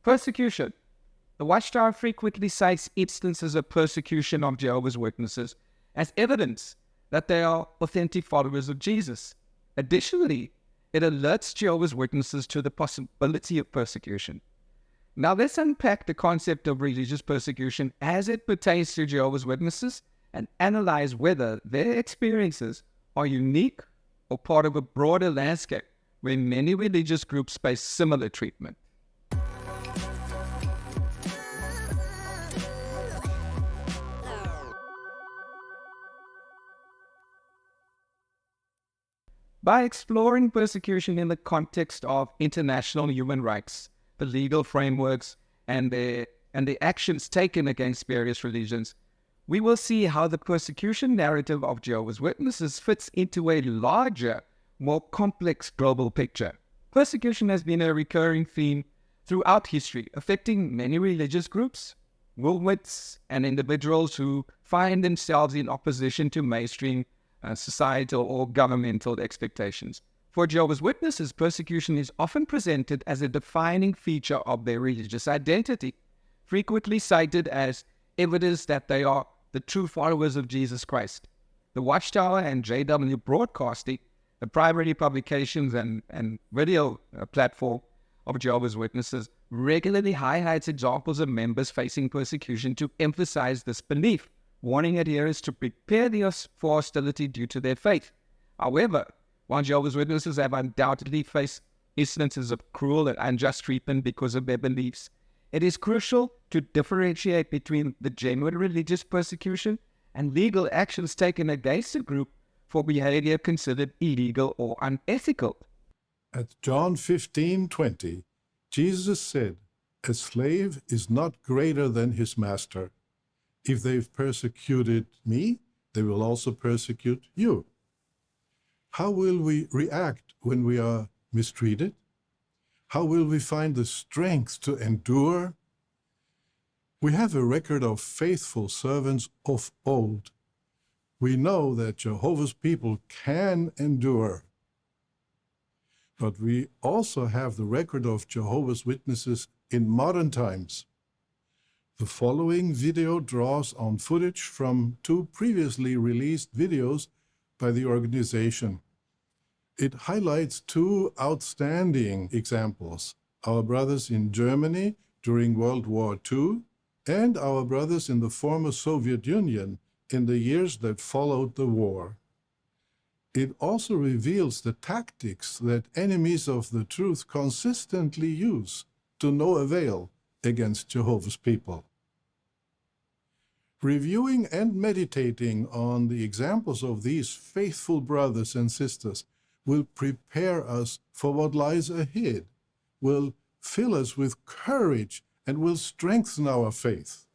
Persecution. The Watchtower frequently cites instances of persecution of Jehovah's Witnesses as evidence that they are authentic followers of Jesus. Additionally, it alerts Jehovah's Witnesses to the possibility of persecution. Now let's unpack the concept of religious persecution as it pertains to Jehovah's Witnesses and analyze whether their experiences are unique or part of a broader landscape where many religious groups face similar treatment. By exploring persecution in the context of international human rights, the legal frameworks, and the actions taken against various religions, we will see how the persecution narrative of Jehovah's Witnesses fits into a larger, more complex global picture. Persecution has been a recurring theme throughout history, affecting many religious groups, movements, and individuals who find themselves in opposition to mainstream societal or governmental expectations. For Jehovah's Witnesses, persecution is often presented as a defining feature of their religious identity, frequently cited as evidence that they are the true followers of Jesus Christ. The Watchtower and JW Broadcasting, the primary publications and video platform of Jehovah's Witnesses, regularly highlights examples of members facing persecution to emphasize this belief, warning adherents to prepare for hostility due to their faith. However, while Jehovah's Witnesses have undoubtedly faced instances of cruel and unjust treatment because of their beliefs, it is crucial to differentiate between the genuine religious persecution and legal actions taken against a group for behavior considered illegal or unethical. At John 15:20, Jesus said, "A slave is not greater than his master. If they've persecuted me, they will also persecute you." How will we react when we are mistreated? How will we find the strength to endure? We have a record of faithful servants of old. We know that Jehovah's people can endure. But we also have the record of Jehovah's Witnesses in modern times. The following video draws on footage from 2 previously released videos by the organization. It highlights 2 outstanding examples: our brothers in Germany during World War II and our brothers in the former Soviet Union in the years that followed the war. It also reveals the tactics that enemies of the truth consistently use to no avail against Jehovah's people. Reviewing and meditating on the examples of these faithful brothers and sisters will prepare us for what lies ahead, will fill us with courage, and will strengthen our faith.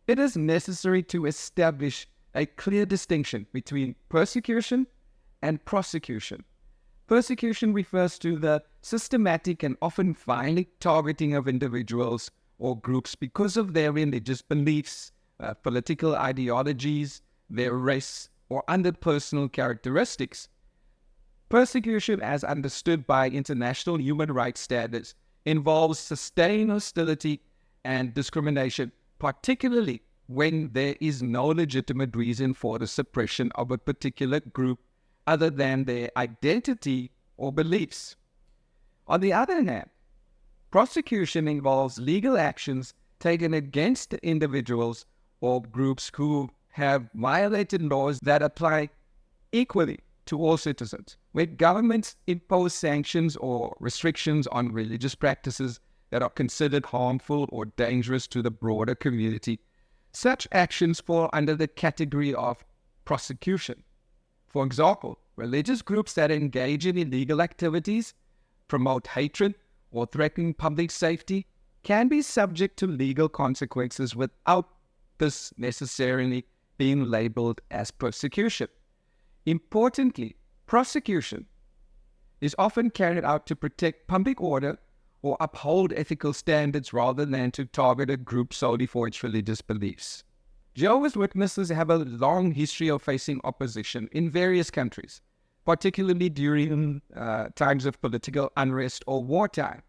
It is necessary to establish a clear distinction between persecution and prosecution. Persecution refers to the systematic and often violent targeting of individuals or groups because of their religious beliefs, political ideologies, their race, or other personal characteristics. Persecution, as understood by international human rights standards, involves sustained hostility and discrimination, particularly when there is no legitimate reason for the suppression of a particular group other than their identity or beliefs. On the other hand, prosecution involves legal actions taken against individuals or groups who have violated laws that apply equally to all citizens. When governments impose sanctions or restrictions on religious practices that are considered harmful or dangerous to the broader community, such actions fall under the category of prosecution. For example, religious groups that engage in illegal activities, promote hatred, or threaten public safety can be subject to legal consequences without this necessarily being labeled as persecution. Importantly, prosecution is often carried out to protect public order or uphold ethical standards rather than to target a group solely for its religious beliefs. Jehovah's Witnesses have a long history of facing opposition in various countries, particularly during times of political unrest or wartime.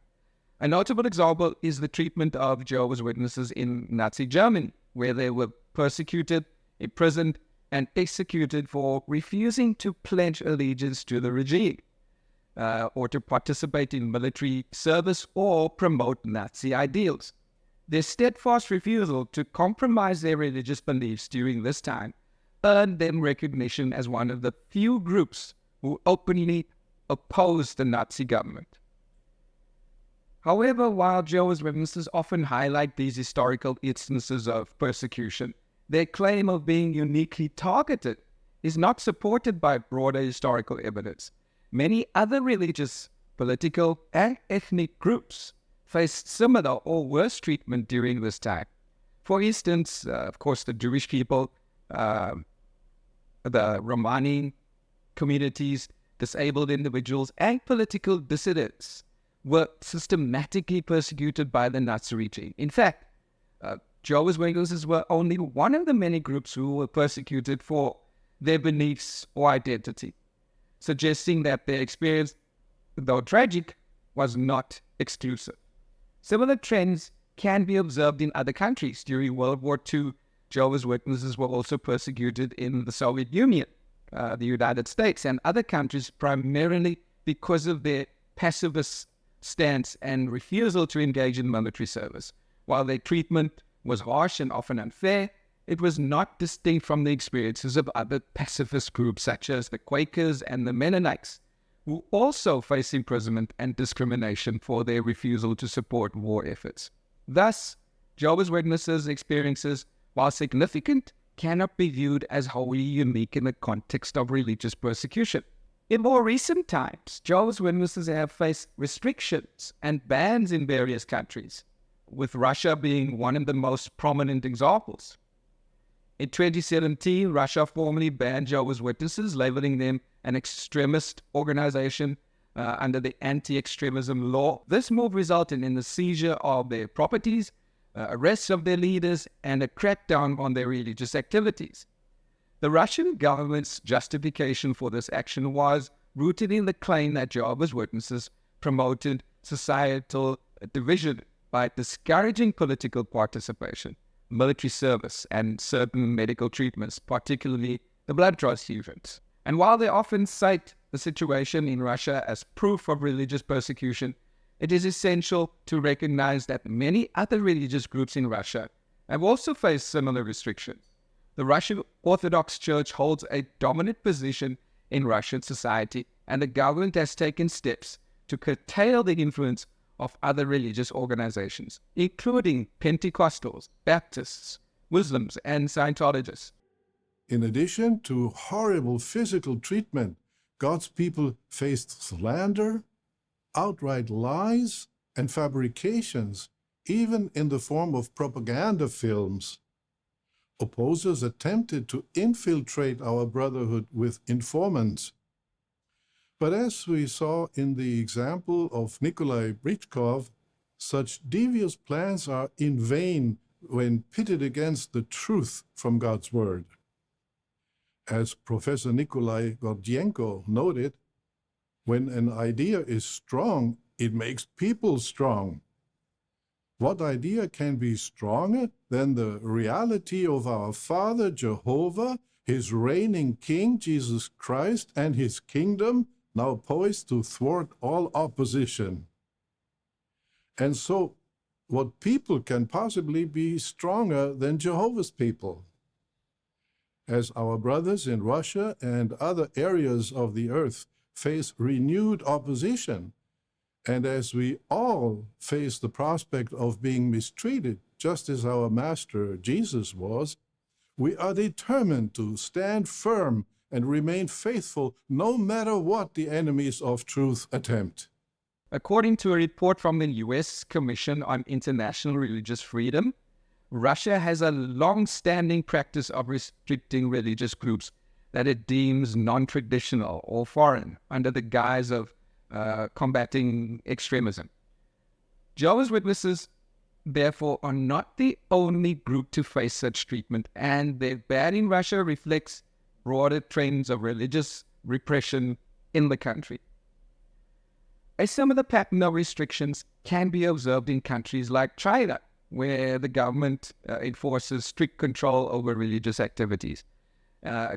A notable example is the treatment of Jehovah's Witnesses in Nazi Germany, where they were persecuted, imprisoned, and executed for refusing to pledge allegiance to the regime, or to participate in military service or promote Nazi ideals. Their steadfast refusal to compromise their religious beliefs during this time earned them recognition as one of the few groups who openly opposed the Nazi government. However, while Jehovah's Witnesses often highlight these historical instances of persecution, their claim of being uniquely targeted is not supported by broader historical evidence. Many other religious, political, and ethnic groups faced similar or worse treatment during this time. For instance, of course, the Jewish people, the Romani communities, disabled individuals, and political dissidents were systematically persecuted by the Nazi regime. In fact, Jehovah's Witnesses were only one of the many groups who were persecuted for their beliefs or identity, suggesting that their experience, though tragic, was not exclusive. Similar trends can be observed in other countries. During World War II, Jehovah's Witnesses were also persecuted in the Soviet Union, the United States, and other countries, primarily because of their pacifist stance and refusal to engage in military service. While their treatment was harsh and often unfair, it was not distinct from the experiences of other pacifist groups such as the Quakers and the Mennonites, who also faced imprisonment and discrimination for their refusal to support war efforts. Thus, Jehovah's Witnesses' experiences, while significant, cannot be viewed as wholly unique in the context of religious persecution. In more recent times, Jehovah's Witnesses have faced restrictions and bans in various countries, with Russia being one of the most prominent examples. In 2017, Russia formally banned Jehovah's Witnesses, labeling them an extremist organization under the anti-extremism law. This move resulted in the seizure of their properties, arrests of their leaders, and a crackdown on their religious activities. The Russian government's justification for this action was rooted in the claim that Jehovah's Witnesses promoted societal division by discouraging political participation, military service, and certain medical treatments, particularly the blood transfusions. And while they often cite the situation in Russia as proof of religious persecution, it is essential to recognize that many other religious groups in Russia have also faced similar restrictions. The Russian Orthodox Church holds a dominant position in Russian society, and the government has taken steps to curtail the influence of other religious organizations, including Pentecostals, Baptists, Muslims, and Scientologists. In addition to horrible physical treatment, God's people faced slander, outright lies, and fabrications, even in the form of propaganda films. Opposers attempted to infiltrate our brotherhood with informants. But as we saw in the example of Nikolai Brychkov, such devious plans are in vain when pitted against the truth from God's word. As Professor Nikolai Gordienko noted, when an idea is strong, it makes people strong. What idea can be stronger than the reality of our Father Jehovah, his reigning King Jesus Christ, and his kingdom now poised to thwart all opposition? And so, what people can possibly be stronger than Jehovah's people? As our brothers in Russia and other areas of the earth face renewed opposition, and as we all face the prospect of being mistreated, just as our Master Jesus was, we are determined to stand firm and remain faithful no matter what the enemies of truth attempt. According to a report from the U.S. Commission on International Religious Freedom, Russia has a long-standing practice of restricting religious groups that it deems non-traditional or foreign under the guise of combating extremism. Jehovah's Witnesses, therefore, are not the only group to face such treatment, and their ban in Russia reflects broader trends of religious repression in the country. A similar pattern of restrictions can be observed in countries like China, where the government enforces strict control over religious activities.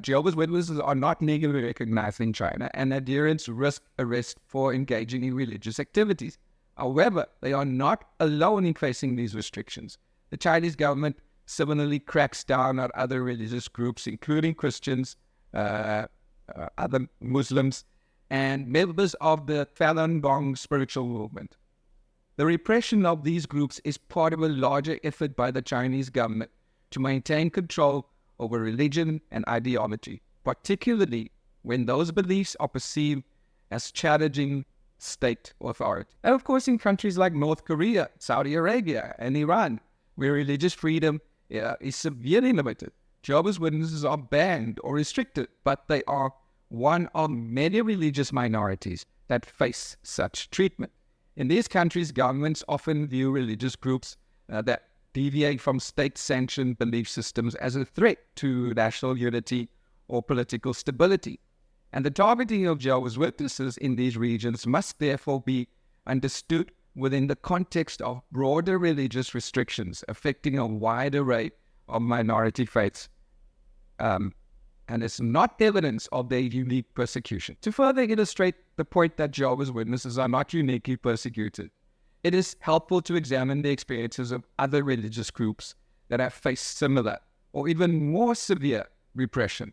Jehovah's Witnesses are not legally recognized in China, and adherents risk arrest for engaging in religious activities. However, they are not alone in facing these restrictions. The Chinese government similarly cracks down on other religious groups, including Christians, other Muslims, and members of the Falun Gong spiritual movement. The repression of these groups is part of a larger effort by the Chinese government to maintain control over religion and ideology, particularly when those beliefs are perceived as challenging state authority. And of course, in countries like North Korea, Saudi Arabia, and Iran, where religious freedom is severely limited, Jehovah's Witnesses are banned or restricted, but they are one of many religious minorities that face such treatment. In these countries, governments often view religious groups that deviate from state-sanctioned belief systems as a threat to national unity or political stability. And the targeting of Jehovah's Witnesses in these regions must therefore be understood within the context of broader religious restrictions affecting a wide array of minority faiths. And it's not evidence of their unique persecution. To further illustrate the point that Jehovah's Witnesses are not uniquely persecuted, it is helpful to examine the experiences of other religious groups that have faced similar or even more severe repression.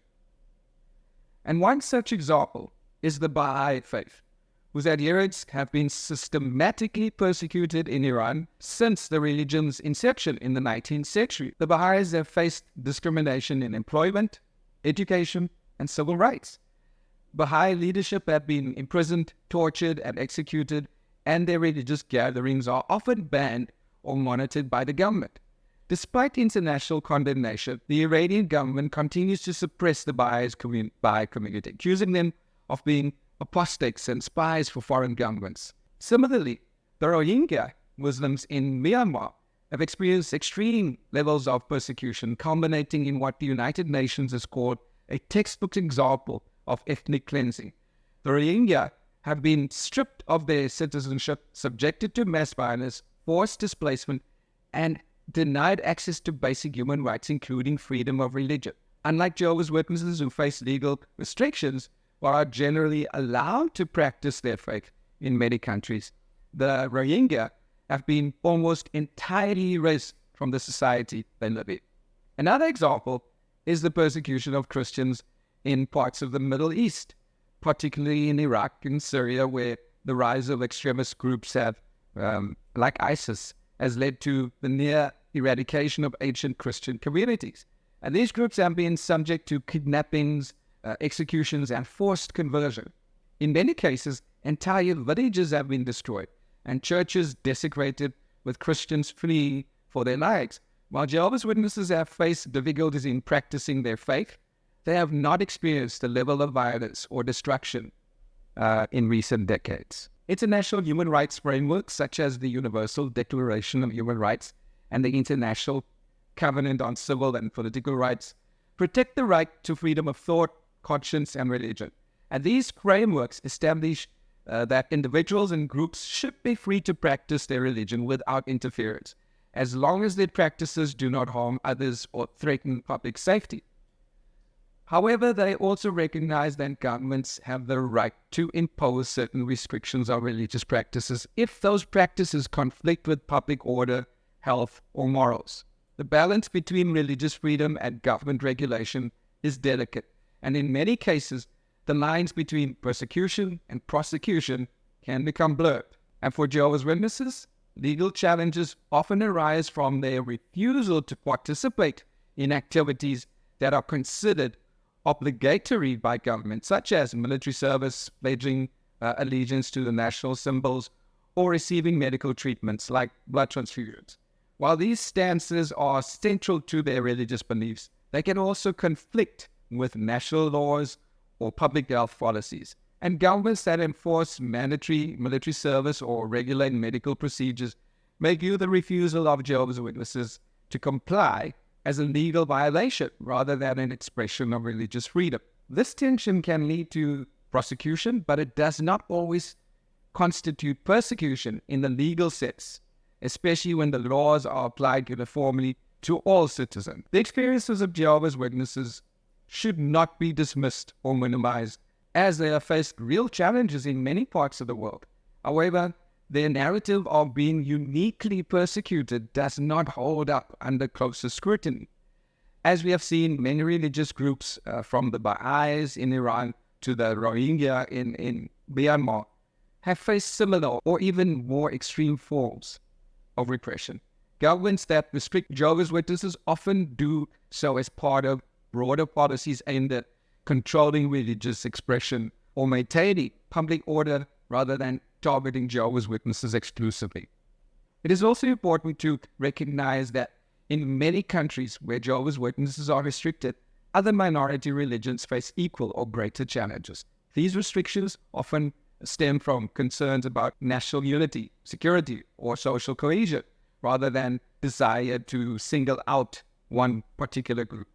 And one such example is the Baha'i faith, whose adherents have been systematically persecuted in Iran since the religion's inception in the 19th century. The Baha'is have faced discrimination in employment, education, and civil rights. Baha'i leadership have been imprisoned, tortured, and executed, and their religious gatherings are often banned or monitored by the government. Despite international condemnation, the Iranian government continues to suppress the Baha'i community, accusing them of being apostates and spies for foreign governments. Similarly, the Rohingya Muslims in Myanmar have experienced extreme levels of persecution, culminating in what the United Nations has called a textbook example of ethnic cleansing. The Rohingya have been stripped of their citizenship, subjected to mass violence, forced displacement, and denied access to basic human rights, including freedom of religion. Unlike Jehovah's Witnesses, who face legal restrictions but are generally allowed to practice their faith in many countries, the Rohingya have been almost entirely erased from the society they live in. Another example is the persecution of Christians in parts of the Middle East, particularly in Iraq and Syria, where the rise of extremist groups like ISIS, has led to the near eradication of ancient Christian communities. And these groups have been subject to kidnappings, executions, and forced conversion. In many cases, entire villages have been destroyed and churches desecrated, with Christians fleeing for their lives. While Jehovah's Witnesses have faced difficulties in practicing their faith, they have not experienced the level of violence or destruction in recent decades. International human rights frameworks, such as the Universal Declaration of Human Rights and the International Covenant on Civil and Political Rights, protect the right to freedom of thought, conscience, and religion. And these frameworks establish that individuals and groups should be free to practice their religion without interference, as long as their practices do not harm others or threaten public safety. However, they also recognize that governments have the right to impose certain restrictions on religious practices if those practices conflict with public order, health, or morals. The balance between religious freedom and government regulation is delicate, and in many cases, the lines between persecution and prosecution can become blurred. And for Jehovah's Witnesses, legal challenges often arise from their refusal to participate in activities that are considered obligatory by government, such as military service, pledging allegiance to the national symbols, or receiving medical treatments like blood transfusions. While these stances are central to their religious beliefs, they can also conflict with national laws or public health policies. And governments that enforce mandatory military service or regulate medical procedures may view the refusal of Jehovah's Witnesses to comply as a legal violation rather than an expression of religious freedom. This tension can lead to prosecution, but it does not always constitute persecution in the legal sense, especially when the laws are applied uniformly to all citizens. The experiences of Jehovah's Witnesses should not be dismissed or minimized, as they have faced real challenges in many parts of the world. However, their narrative of being uniquely persecuted does not hold up under closer scrutiny. As we have seen, many religious groups, from the Baha'is in Iran to the Rohingya in Myanmar, have faced similar or even more extreme forms of repression. Governments that restrict Jehovah's Witnesses often do so as part of broader policies aimed at controlling religious expression or maintaining public order rather than targeting Jehovah's Witnesses exclusively. It is also important to recognize that in many countries where Jehovah's Witnesses are restricted, other minority religions face equal or greater challenges. These restrictions often stem from concerns about national unity, security, or social cohesion, rather than desire to single out one particular group.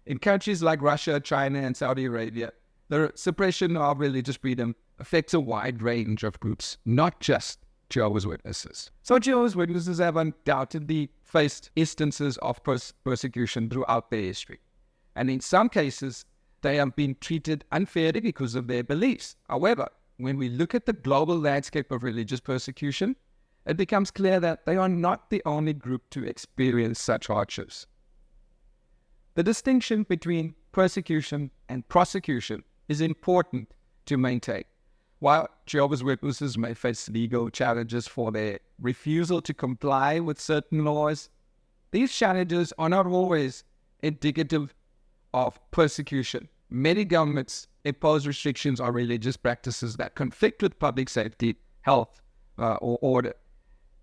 In countries like Russia, China, and Saudi Arabia, the suppression of religious freedom affects a wide range of groups, not just Jehovah's Witnesses. So Jehovah's Witnesses have undoubtedly faced instances of persecution throughout their history. And in some cases, they have been treated unfairly because of their beliefs. However, when we look at the global landscape of religious persecution, it becomes clear that they are not the only group to experience such hardships. The distinction between persecution and prosecution is important to maintain. While Jehovah's Witnesses may face legal challenges for their refusal to comply with certain laws, these challenges are not always indicative of persecution. Many governments impose restrictions on religious practices that conflict with public safety, health, or order.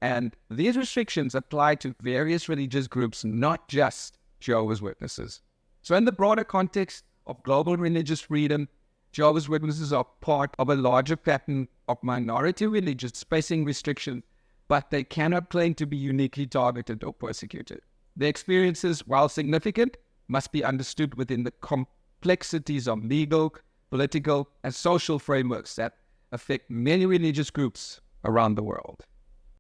And these restrictions apply to various religious groups, not just Jehovah's Witnesses. So in the broader context of global religious freedom, Jehovah's Witnesses are part of a larger pattern of minority religions facing restriction, but they cannot claim to be uniquely targeted or persecuted. Their experiences, while significant, must be understood within the complexities of legal, political, and social frameworks that affect many religious groups around the world.